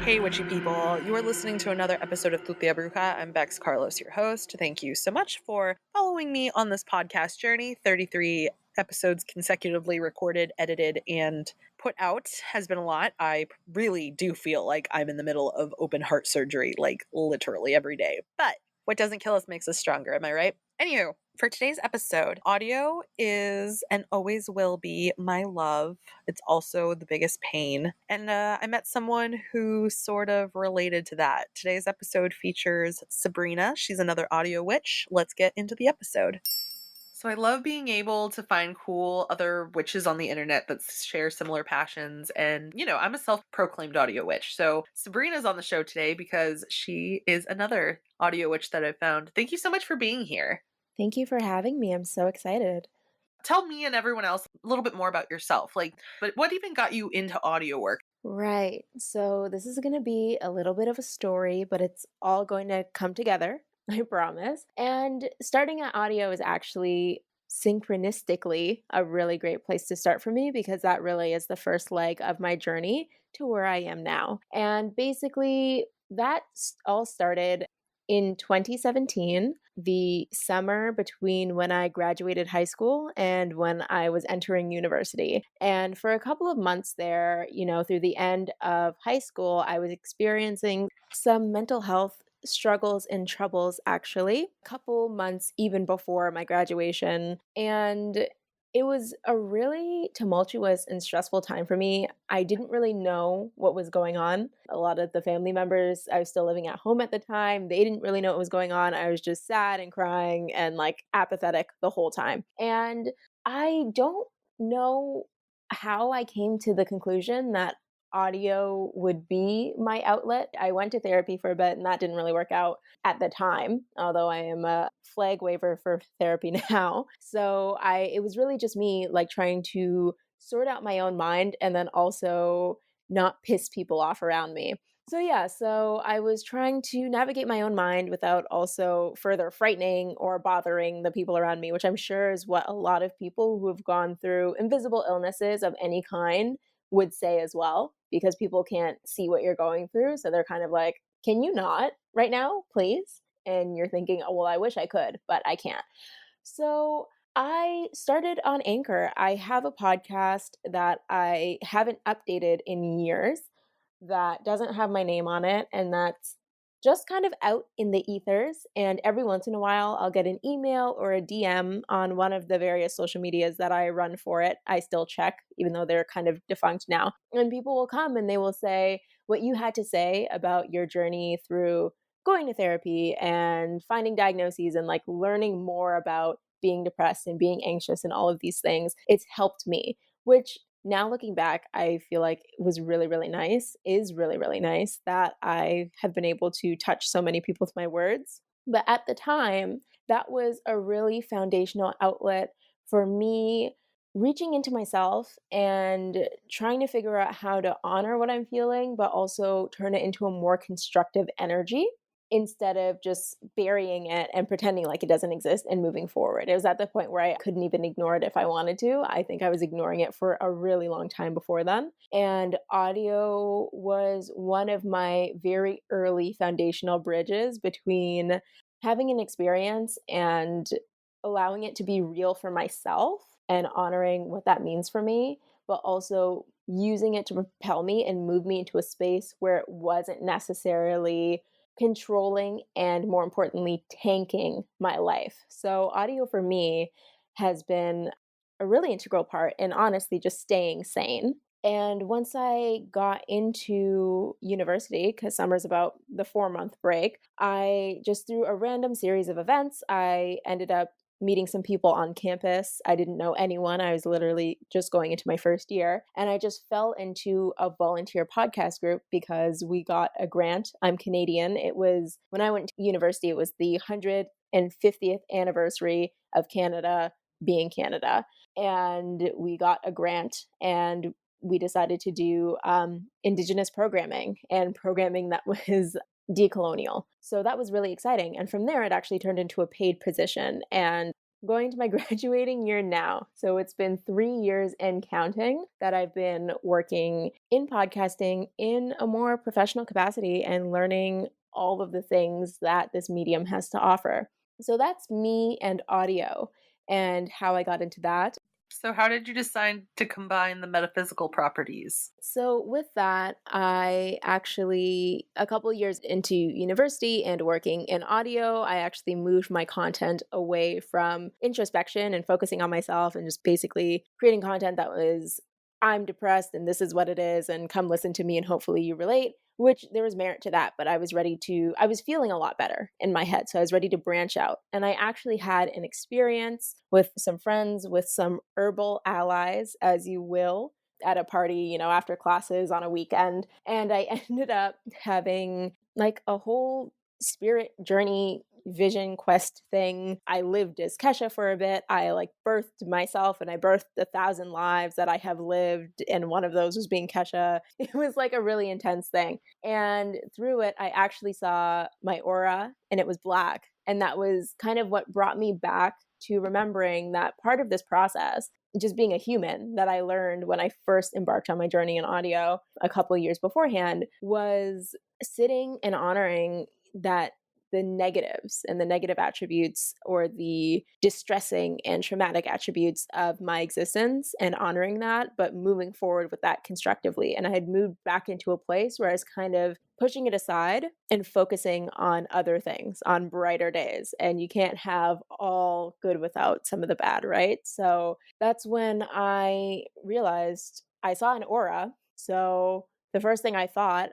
Hey, witchy people. You are listening to another episode of Tutia Bruja. I'm Bex Carlos, your host. Thank you so much for following me on this podcast journey. 33 episodes consecutively recorded, edited, and put out has been a lot. I really do feel like I'm in the middle of open heart surgery, like literally every day. But what doesn't kill us makes us stronger, am I right? Anywho, for today's episode, audio is and always will be my love. It's also the biggest pain. And I met someone who sort of related to that. Today's episode features Sabrina. She's another audio witch. Let's get into the episode. So I love being able to find cool other witches on the internet that share similar passions. And, I'm a self-proclaimed audio witch. So Sabrina's on the show today because she is another audio witch that I found. Thank you so much for being here. Thank you for having me. I'm so excited. Tell me and everyone else a little bit more about yourself. But what even got you into audio work? Right. So this is going to be a little bit of a story, but it's all going to come together, I promise. And starting at audio is actually synchronistically a really great place to start for me because that really is the first leg of my journey to where I am now. And basically, that all started in 2017, the summer between when I graduated high school and when I was entering university. And for a couple of months there, through the end of high school, I was experiencing some mental health struggles and troubles actually, a couple months even before my graduation. And it was a really tumultuous and stressful time for me. I didn't really know what was going on. A lot of the family members, I was still living at home at the time, they didn't really know what was going on. I was just sad and crying and apathetic the whole time. And I don't know how I came to the conclusion that audio would be my outlet. I went to therapy for a bit and that didn't really work out at the time, although I am a flag waver for therapy now. So it was really just me trying to sort out my own mind and then also not piss people off around me. So I was trying to navigate my own mind without also further frightening or bothering the people around me, which I'm sure is what a lot of people who have gone through invisible illnesses of any kind would say as well, because people can't see what you're going through. So they're kind of like, can you not right now, please? And you're thinking, oh, well, I wish I could, but I can't. So I started on Anchor. I have a podcast that I haven't updated in years that doesn't have my name on it. And that's just kind of out in the ethers. And every once in a while, I'll get an email or a DM on one of the various social medias that I run for it. I still check, even though they're kind of defunct now. And people will come and they will say what you had to say about your journey through going to therapy and finding diagnoses and learning more about being depressed and being anxious and all of these things. It's helped me, which now looking back, I feel like it was really, really nice, is really, really nice that I have been able to touch so many people with my words. But at the time, that was a really foundational outlet for me reaching into myself and trying to figure out how to honor what I'm feeling, but also turn it into a more constructive energy instead of just burying it and pretending like it doesn't exist and moving forward. It was at the point where I couldn't even ignore it if I wanted to. I think I was ignoring it for a really long time before then. And audio was one of my very early foundational bridges between having an experience and allowing it to be real for myself and honoring what that means for me, but also using it to propel me and move me into a space where it wasn't necessarily controlling and, more importantly, tanking my life. So audio for me has been a really integral part in honestly just staying sane. And once I got into university, because summer's about the 4-month break, I just through a random series of events, I ended up meeting some people on campus. I didn't know anyone. I was literally just going into my first year. And I just fell into a volunteer podcast group because we got a grant. I'm Canadian. It was when I went to university, it was the 150th anniversary of Canada being Canada. And we got a grant and we decided to do Indigenous programming and programming that was decolonial. So that was really exciting. And from there, it actually turned into a paid position. And going to my graduating year now. So it's been 3 years and counting that I've been working in podcasting in a more professional capacity and learning all of the things that this medium has to offer. So that's me and audio and how I got into that. So, how did you decide to combine the metaphysical properties? So, with that, I actually, a couple years into university and working in audio, I actually moved my content away from introspection and focusing on myself and just basically creating content that was, I'm depressed and this is what it is, and come listen to me and hopefully you relate, which there was merit to that. But I was feeling a lot better in my head. So I was ready to branch out. And I actually had an experience with some friends, with some herbal allies, as you will, at a party, after classes on a weekend. And I ended up having like a whole spirit journey vision quest thing. I lived as Kesha for a bit. I like birthed myself and I birthed 1,000 lives that I have lived. And one of those was being Kesha. It was like a really intense thing. And through it, I actually saw my aura and it was black. And that was kind of what brought me back to remembering that part of this process, just being a human, that I learned when I first embarked on my journey in audio a couple years beforehand, was sitting and honoring that the negatives and the negative attributes or the distressing and traumatic attributes of my existence and honoring that, but moving forward with that constructively. And I had moved back into a place where I was kind of pushing it aside and focusing on other things, on brighter days. And you can't have all good without some of the bad, right? So that's when I realized I saw an aura. So the first thing I thought,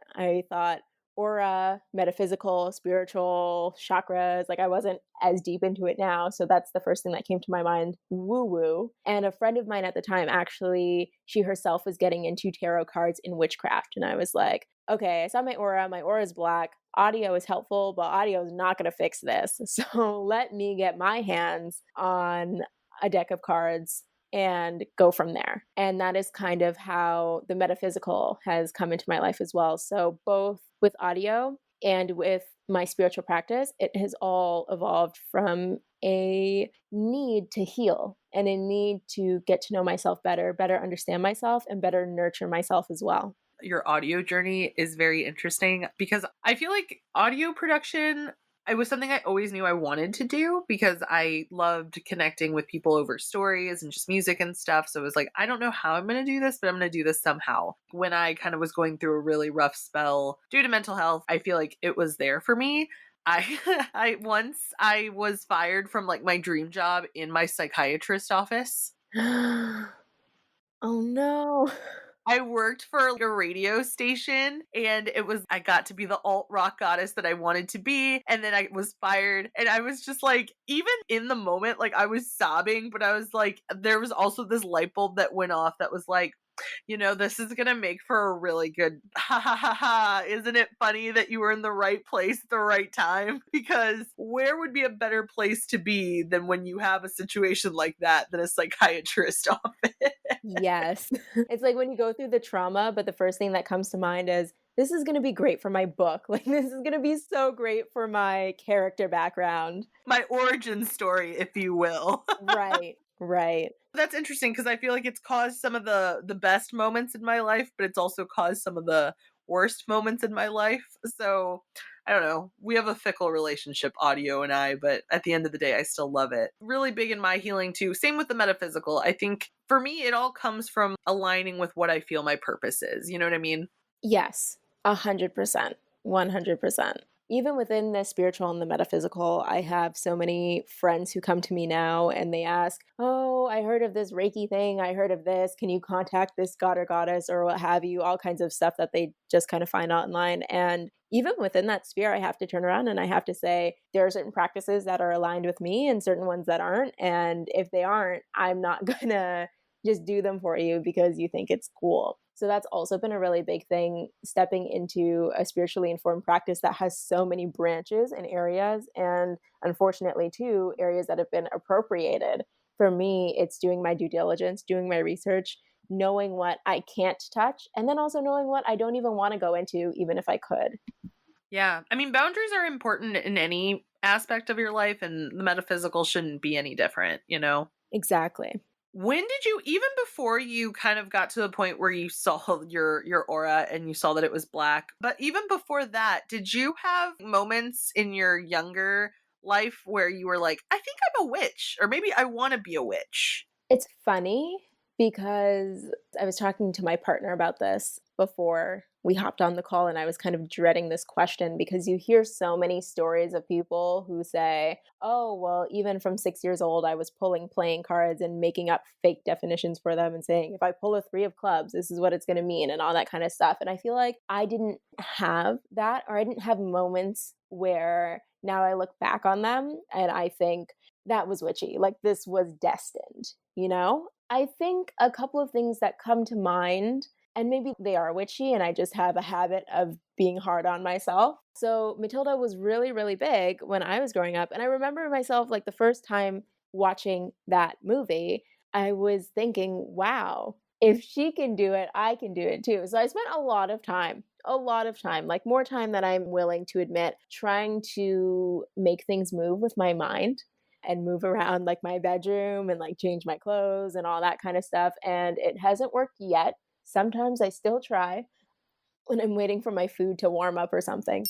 aura, metaphysical, spiritual, chakras. Like I wasn't as deep into it now. So that's the first thing that came to my mind, woo woo. And a friend of mine at the time, actually, she herself was getting into tarot cards in witchcraft. And I was like, okay, I saw my aura is black. Audio is helpful, but audio is not going to fix this. So let me get my hands on a deck of cards and go from there. And that is kind of how the metaphysical has come into my life as well. So both with audio and with my spiritual practice, it has all evolved from a need to heal and a need to get to know myself better, better understand myself, and better nurture myself as well. Your audio journey is very interesting because I feel like audio production, it was something I always knew I wanted to do because I loved connecting with people over stories and just music and stuff. So it was like, I don't know how I'm going to do this, but I'm going to do this somehow. When I kind of was going through a really rough spell due to mental health, I feel like it was there for me. I was fired from like my dream job in my psychiatrist office. Oh no. I worked for like a radio station and I got to be the alt rock goddess that I wanted to be. And then I was fired and I was just like, even in the moment, like I was sobbing, but I was like, there was also this light bulb that went off that was like, this is going to make for a really good ha ha ha ha. Isn't it funny that you were in the right place at the right time? Because where would be a better place to be than when you have a situation like that than a psychiatrist office? Yes. It's like when you go through the trauma, but the first thing that comes to mind is, this is going to be great for my book. Like, this is going to be so great for my character background. My origin story, if you will. Right, right. That's interesting because I feel like it's caused some of the best moments in my life, but it's also caused some of the worst moments in my life. So I don't know. We have a fickle relationship, audio and I, but at the end of the day, I still love it. Really big in my healing too. Same with the metaphysical. I think for me, it all comes from aligning with what I feel my purpose is. You know what I mean? Yes, 100%, 100%. Even within the spiritual and the metaphysical, I have so many friends who come to me now and they ask, oh, I heard of this Reiki thing. I heard of this. Can you contact this god or goddess or what have you? All kinds of stuff that they just kind of find online. And even within that sphere, I have to turn around and I have to say, there are certain practices that are aligned with me and certain ones that aren't. And if they aren't, I'm not going to just do them for you because you think it's cool. So that's also been a really big thing, stepping into a spiritually informed practice that has so many branches and areas, and unfortunately too, areas that have been appropriated. For me, it's doing my due diligence, doing my research, knowing what I can't touch, and then also knowing what I don't even want to go into, even if I could. Yeah. I mean, boundaries are important in any aspect of your life, and the metaphysical shouldn't be any different, you know? Exactly. When did you, even before you kind of got to the point where you saw your aura and you saw that it was black, but even before that, did you have moments in your younger life where you were like, I think I'm a witch, or maybe I want to be a witch? It's funny because I was talking to my partner about this before we hopped on the call, and I was kind of dreading this question because you hear so many stories of people who say, "Oh, well, even from 6 years old, I was pulling playing cards and making up fake definitions for them and saying, if I pull a 3 of clubs, this is what it's gonna mean," and all that kind of stuff. And I feel like I didn't have that, or I didn't have moments where now I look back on them and I think, that was witchy. Like this was destined, you know? I think a couple of things that come to mind, and maybe they are witchy, and I just have a habit of being hard on myself. So, Matilda was really, really big when I was growing up. And I remember myself, like the first time watching that movie, I was thinking, wow, if she can do it, I can do it too. So, I spent a lot of time, like more time than I'm willing to admit, trying to make things move with my mind and move around like my bedroom and like change my clothes and all that kind of stuff. And it hasn't worked yet. Sometimes I still try when I'm waiting for my food to warm up or something.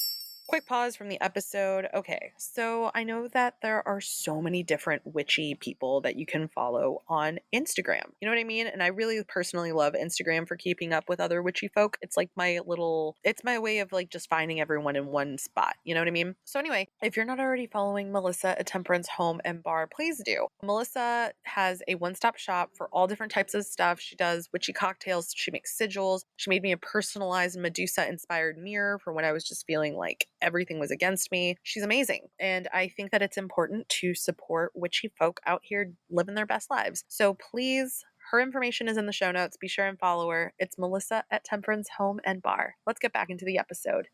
Quick pause from the episode. Okay, so I know that there are so many different witchy people that you can follow on Instagram. You know what I mean? And I really personally love Instagram for keeping up with other witchy folk. It's like it's my way of like just finding everyone in one spot. You know what I mean? So anyway, if you're not already following Melissa at Temperance Home and Bar, please do. Melissa has a one-stop shop for all different types of stuff. She does witchy cocktails. She makes sigils. She made me a personalized Medusa-inspired mirror for when I was just feeling like everything was against me. She's amazing. And I think that it's important to support witchy folk out here living their best lives. So please, her information is in the show notes. Be sure and follow her. It's Melissa at Temperance Home and Bar. Let's get back into the episode.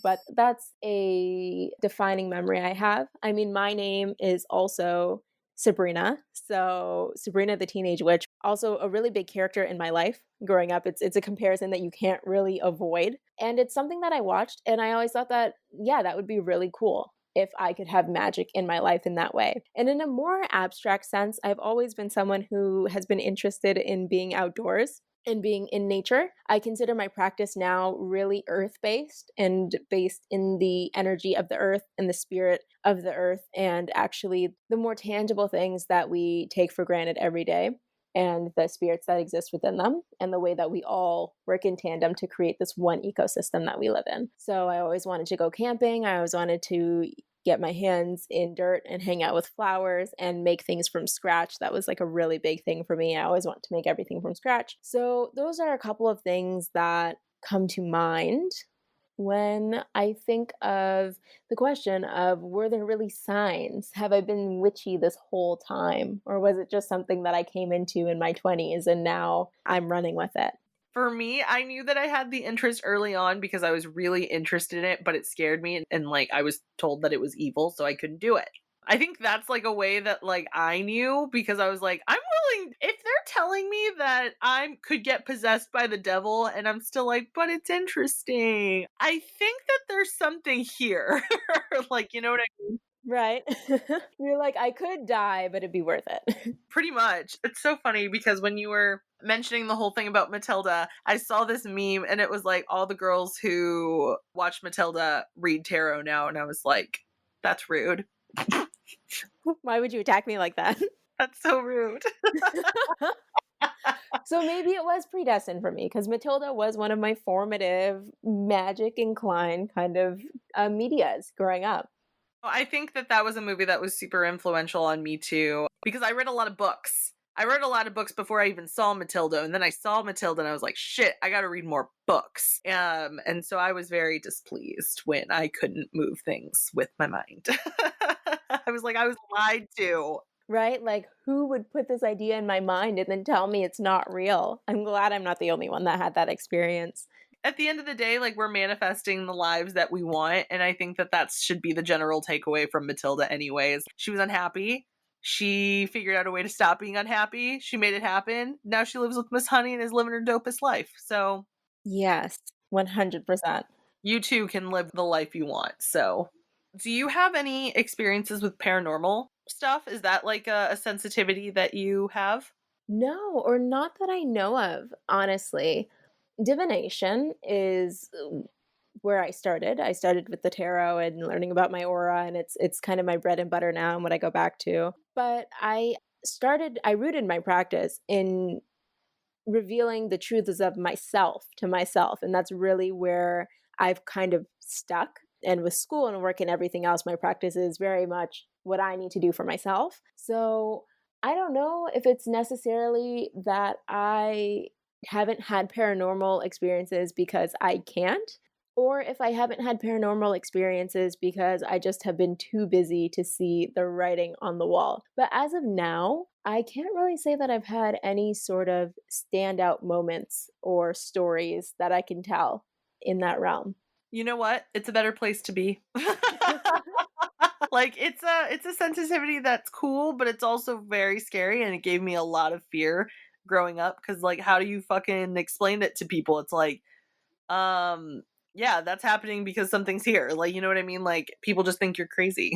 But that's a defining memory I have. I mean, my name is also Sabrina. So, Sabrina the Teenage Witch, also a really big character in my life growing up. It's a comparison that you can't really avoid. And it's something that I watched and I always thought that yeah, that would be really cool if I could have magic in my life in that way. And in a more abstract sense, I've always been someone who has been interested in being outdoors and being in nature. I consider my practice now really earth based and based in the energy of the earth and the spirit of the earth, and actually the more tangible things that we take for granted every day and the spirits that exist within them, and the way that we all work in tandem to create this one ecosystem that we live in. So I always wanted to go camping. I always wanted to get my hands in dirt and hang out with flowers and make things from scratch. That was like a really big thing for me. I always want to make everything from scratch. So those are a couple of things that come to mind when I think of the question of, were there really signs? Have I been witchy this whole time? Or was it just something that I came into in my 20s and now I'm running with it? For me, I knew that I had the interest early on because I was really interested in it, but it scared me, and like I was told that it was evil, so I couldn't do it. I think that's like a way that like I knew, because I was like, I'm willing, if they're telling me that I could get possessed by the devil and I'm still like, but it's interesting. I think that there's something here. Like, you know what I mean? Right. You're like, I could die, but it'd be worth it. Pretty much. It's so funny because when you were mentioning the whole thing about Matilda, I saw this meme and it was like all the girls who watch Matilda read tarot now, and I was like, that's rude. Why would you attack me like that? That's so rude. So maybe it was predestined for me because Matilda was one of my formative magic inclined kind of medias growing up. I think that that was a movie that was super influential on me too, because I read a lot of books. I read a lot of books before I even saw Matilda, and then I saw Matilda and I was like, shit, I gotta read more books. And so I was very displeased when I couldn't move things with my mind. I was like, I was lied to. Right? Like, who would put this idea in my mind and then tell me it's not real? I'm glad I'm not the only one that had that experience. At the end of the day, like, we're manifesting the lives that we want, and I think that that should be the general takeaway from Matilda anyways. She was unhappy. She figured out a way to stop being unhappy. She made it happen. Now she lives with Miss Honey and is living her dopest life. So Yes, 100%. you too can live the life you want. So Do you have any experiences with paranormal stuff? Is that like a sensitivity that you have? No, or not that I know of, honestly. Divination is where I started. I started with the tarot and learning about my aura, and it's kind of my bread and butter now and what I go back to. But I rooted my practice in revealing the truths of myself to myself, and that's really where I've kind of stuck. And with school and work and everything else, my practice is very much what I need to do for myself. So I don't know if it's necessarily that I haven't had paranormal experiences because I can't, or if I haven't had paranormal experiences because I just have been too busy to see the writing on the wall. But as of now, I can't really say that I've had any sort of standout moments or stories that I can tell in that realm. You know what? It's a better place to be. Like it's a sensitivity that's cool, but it's also very scary and it gave me a lot of fear growing up cuz like how do you fucking explain it to people? It's like um yeah, that's happening because something's here. Like you know what I mean? Like people just think you're crazy.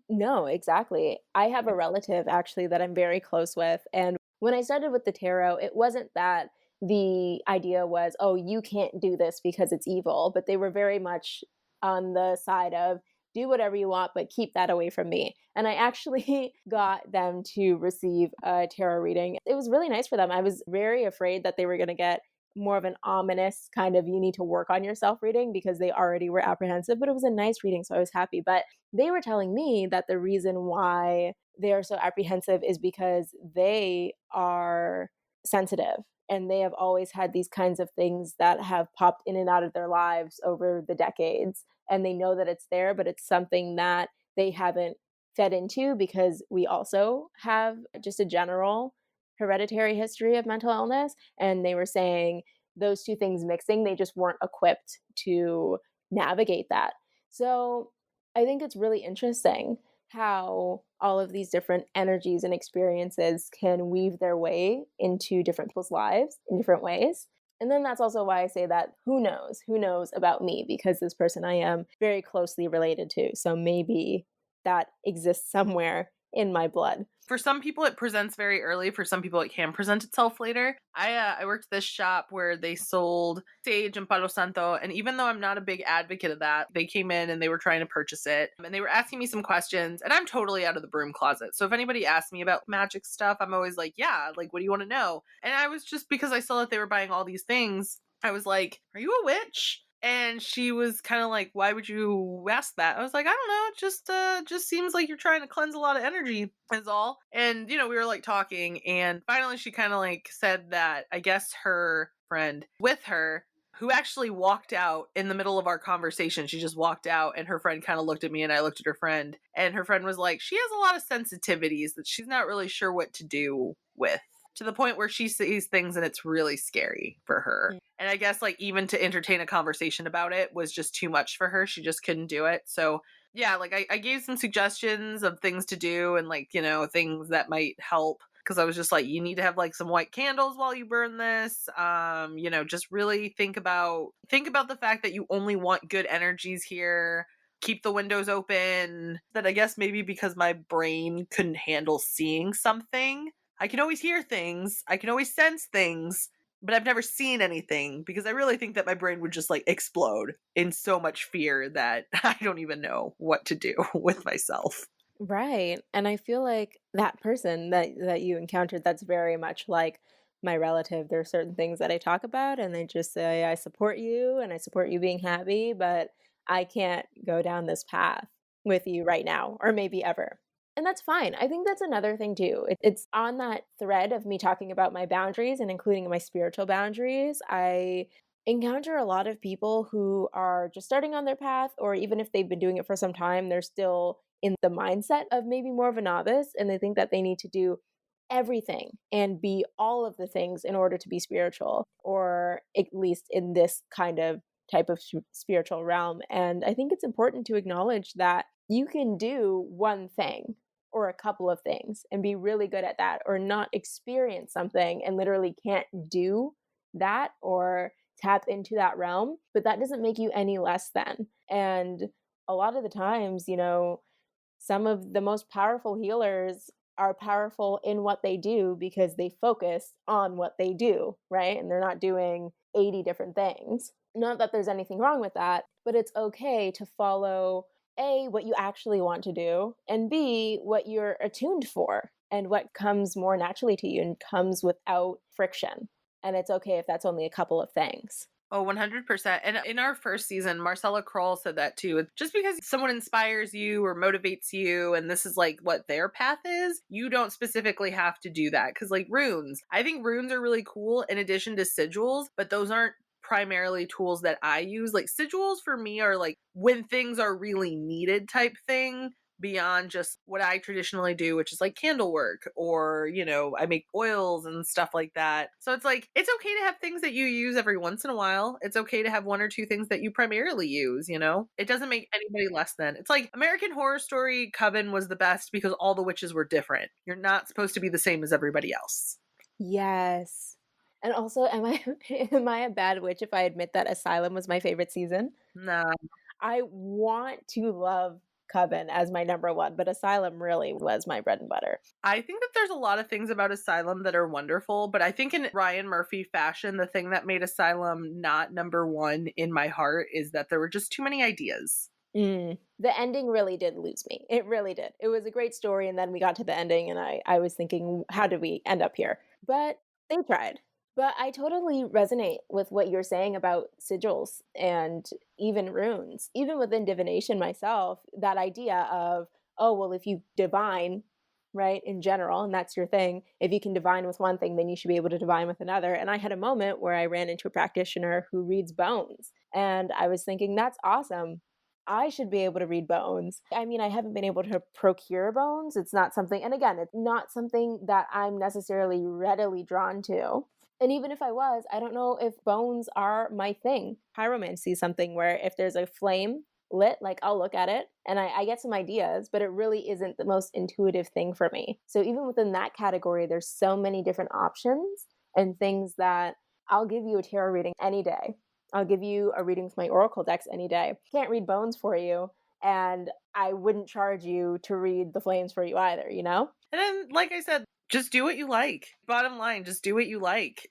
No, exactly. I have a relative actually that I'm very close with. And when I started with the tarot, it wasn't that the idea was, oh, you can't do this because it's evil, but they were very much on the side of do whatever you want, but keep that away from me. And I actually got them to receive a tarot reading. It was really nice for them. I was very afraid that they were going to get more of an ominous kind of you need to work on yourself reading because they already were apprehensive, but it was a nice reading. So I was happy. But they were telling me that the reason why they are so apprehensive is because they are sensitive and they have always had these kinds of things that have popped in and out of their lives over the decades. And they know that it's there, but it's something that they haven't fed into because we also have just a general hereditary history of mental illness. And they were saying those two things mixing, they just weren't equipped to navigate that. So I think it's really interesting how all of these different energies and experiences can weave their way into different people's lives in different ways. And then that's also why I say that who knows? Who knows about me? Because this person I am very closely related to. So maybe that exists somewhere in my blood. For some people it presents very early, for some people it can present itself later. I worked this shop where they sold sage and palo santo, and even though I'm not a big advocate of that, they came in and they were trying to purchase it and they were asking me some questions, and I'm totally out of the broom closet. So if anybody asks me about magic stuff, I'm always like, yeah, like what do you want to know? And I was just because I saw that they were buying all these things, I was like, are you a witch? And she was kind of like, why would you ask that? I was like, I don't know, it just seems like you're trying to cleanse a lot of energy is all. And you know, we were like talking and finally she kind of like said that I guess her friend with her who actually walked out in the middle of our conversation. She just walked out and her friend kind of looked at me and I looked at her friend and her friend was like, she has a lot of sensitivities that she's not really sure what to do with, to the point where she sees things and it's really scary for her. And I guess like even to entertain a conversation about it was just too much for her. She just couldn't do it. So yeah, like I gave some suggestions of things to do and like, you know, things that might help. Cause I was just like, you need to have like some white candles while you burn this. You know, just really think about the fact that you only want good energies here. Keep the windows open. That I guess maybe because my brain couldn't handle seeing something. I can always hear things. I can always sense things, but I've never seen anything because I really think that my brain would just like explode in so much fear that I don't even know what to do with myself. Right. And I feel like that person that you encountered, that's very much like my relative. There are certain things that I talk about and they just say I support you and I support you being happy, but I can't go down this path with you right now or maybe ever. And that's fine. I think that's another thing too. It's on that thread of me talking about my boundaries and including my spiritual boundaries. I encounter a lot of people who are just starting on their path, or even if they've been doing it for some time, they're still in the mindset of maybe more of a novice and they think that they need to do everything and be all of the things in order to be spiritual, or at least in this kind of type of spiritual realm. And I think it's important to acknowledge that you can do one thing or a couple of things and be really good at that, or not experience something and literally can't do that or tap into that realm, but that doesn't make you any less than. And a lot of the times, some of the most powerful healers are powerful in what they do because they focus on what they do, right? And they're not doing 80 different things. Not that there's anything wrong with that, but it's okay to follow A, what you actually want to do, and B, what you're attuned for and what comes more naturally to you and comes without friction. And it's okay if that's only a couple of things. Oh, 100%. And in our first season, Marcella Kroll said that too. Just because someone inspires you or motivates you, and this is like what their path is, you don't specifically have to do that. Because, like runes, I think runes are really cool in addition to sigils, but those aren't primarily tools that I use. Like sigils for me are like when things are really needed type thing, beyond just what I traditionally do, which is like candle work, or, I make oils and stuff like that. So it's like, it's okay to have things that you use every once in a while. It's okay to have one or two things that you primarily use, It doesn't make anybody less than. It's like American Horror Story Coven was the best because all the witches were different. You're not supposed to be the same as everybody else. Yes. And also, am I am I a bad witch if I admit that Asylum was my favorite season? Nah. I want to love Coven as my number one, but Asylum really was my bread and butter. I think that there's a lot of things about Asylum that are wonderful, but I think in Ryan Murphy fashion, the thing that made Asylum not number one in my heart is that there were just too many ideas. The ending really did lose me. It really did. It was a great story, and then we got to the ending, and I was thinking, how did we end up here? But they tried. But I totally resonate with what you're saying about sigils and even runes. Even within divination myself, that idea of, oh, well, if you divine, right, in general, and that's your thing, if you can divine with one thing, then you should be able to divine with another. And I had a moment where I ran into a practitioner who reads bones. And I was thinking, that's awesome. I should be able to read bones. I mean, I haven't been able to procure bones. It's not something, and again, it's not something that I'm necessarily readily drawn to. And even if I was, I don't know if bones are my thing. Pyromancy is something where if there's a flame lit, like I'll look at it and I get some ideas, but it really isn't the most intuitive thing for me. So even within that category, there's so many different options and things that I'll give you a tarot reading any day. I'll give you a reading with my oracle decks any day. Can't read bones for you, and I wouldn't charge you to read the flames for you either, And then, like I said, just do what you like. Bottom line, just do what you like.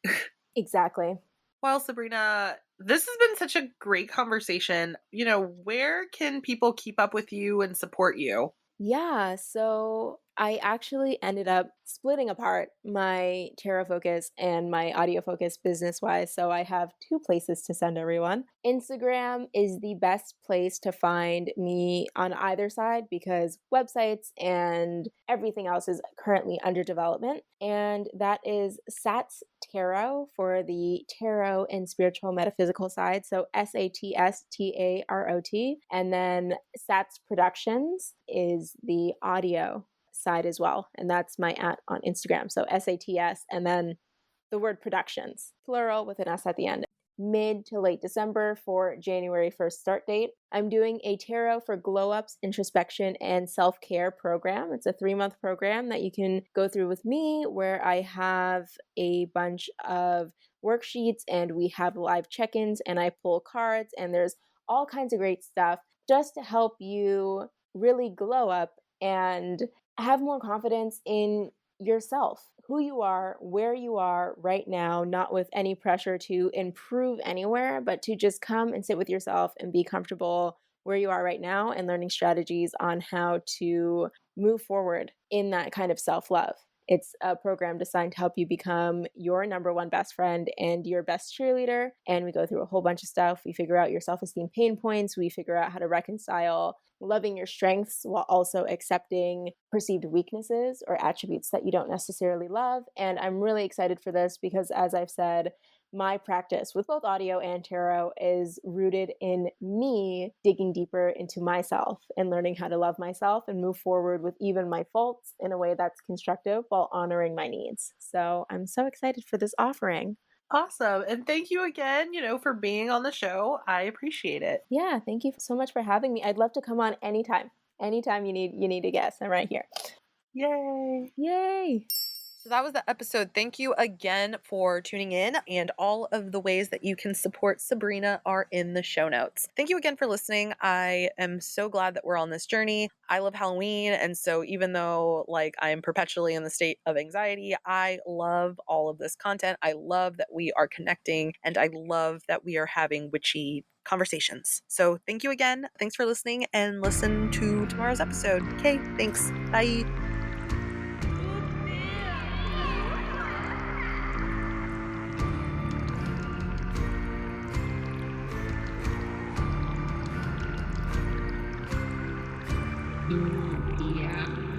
Exactly. Well, Sabrina, this has been such a great conversation. Where can people keep up with you and support you? Yeah, so I actually ended up splitting apart my tarot focus and my audio focus business wise. So I have two places to send everyone. Instagram is the best place to find me on either side because websites and everything else is currently under development. And that is Sats Tarot for the tarot and spiritual metaphysical side. So SATSTAROT. And then Sats Productions is the audio side as well. And that's my @ on Instagram. So SATS and then the word productions, plural with an S at the end. Mid to late December for January 1st start date. I'm doing a tarot for glow ups, introspection, and self care program. It's a 3-month program that you can go through with me where I have a bunch of worksheets and we have live check ins and I pull cards and there's all kinds of great stuff just to help you really glow up and have more confidence in yourself, who you are, where you are right now, not with any pressure to improve anywhere, but to just come and sit with yourself and be comfortable where you are right now and learning strategies on how to move forward in that kind of self love. It's a program designed to help you become your number one best friend and your best cheerleader. And we go through a whole bunch of stuff. We figure out your self esteem pain points. We figure out how to reconcile loving your strengths while also accepting perceived weaknesses or attributes that you don't necessarily love. And I'm really excited for this because, as I've said, my practice with both audio and tarot is rooted in me digging deeper into myself and learning how to love myself and move forward with even my faults in a way that's constructive while honoring my needs. So I'm so excited for this offering. Awesome. And thank you again, for being on the show. I appreciate it. Yeah, thank you so much for having me. I'd love to come on anytime. Anytime you need a guest, I'm right here. Yay. Yay. So that was the episode. Thank you again for tuning in, and all of the ways that you can support Sabrina are in the show notes. Thank you again for listening. I am so glad that we're on this journey. I love Halloween, and so even though like I am perpetually in the state of anxiety, I love all of this content. I love that we are connecting, and I love that we are having witchy conversations. So thank you again. Thanks for listening, and listen to tomorrow's episode. Okay, thanks. Bye. Yeah.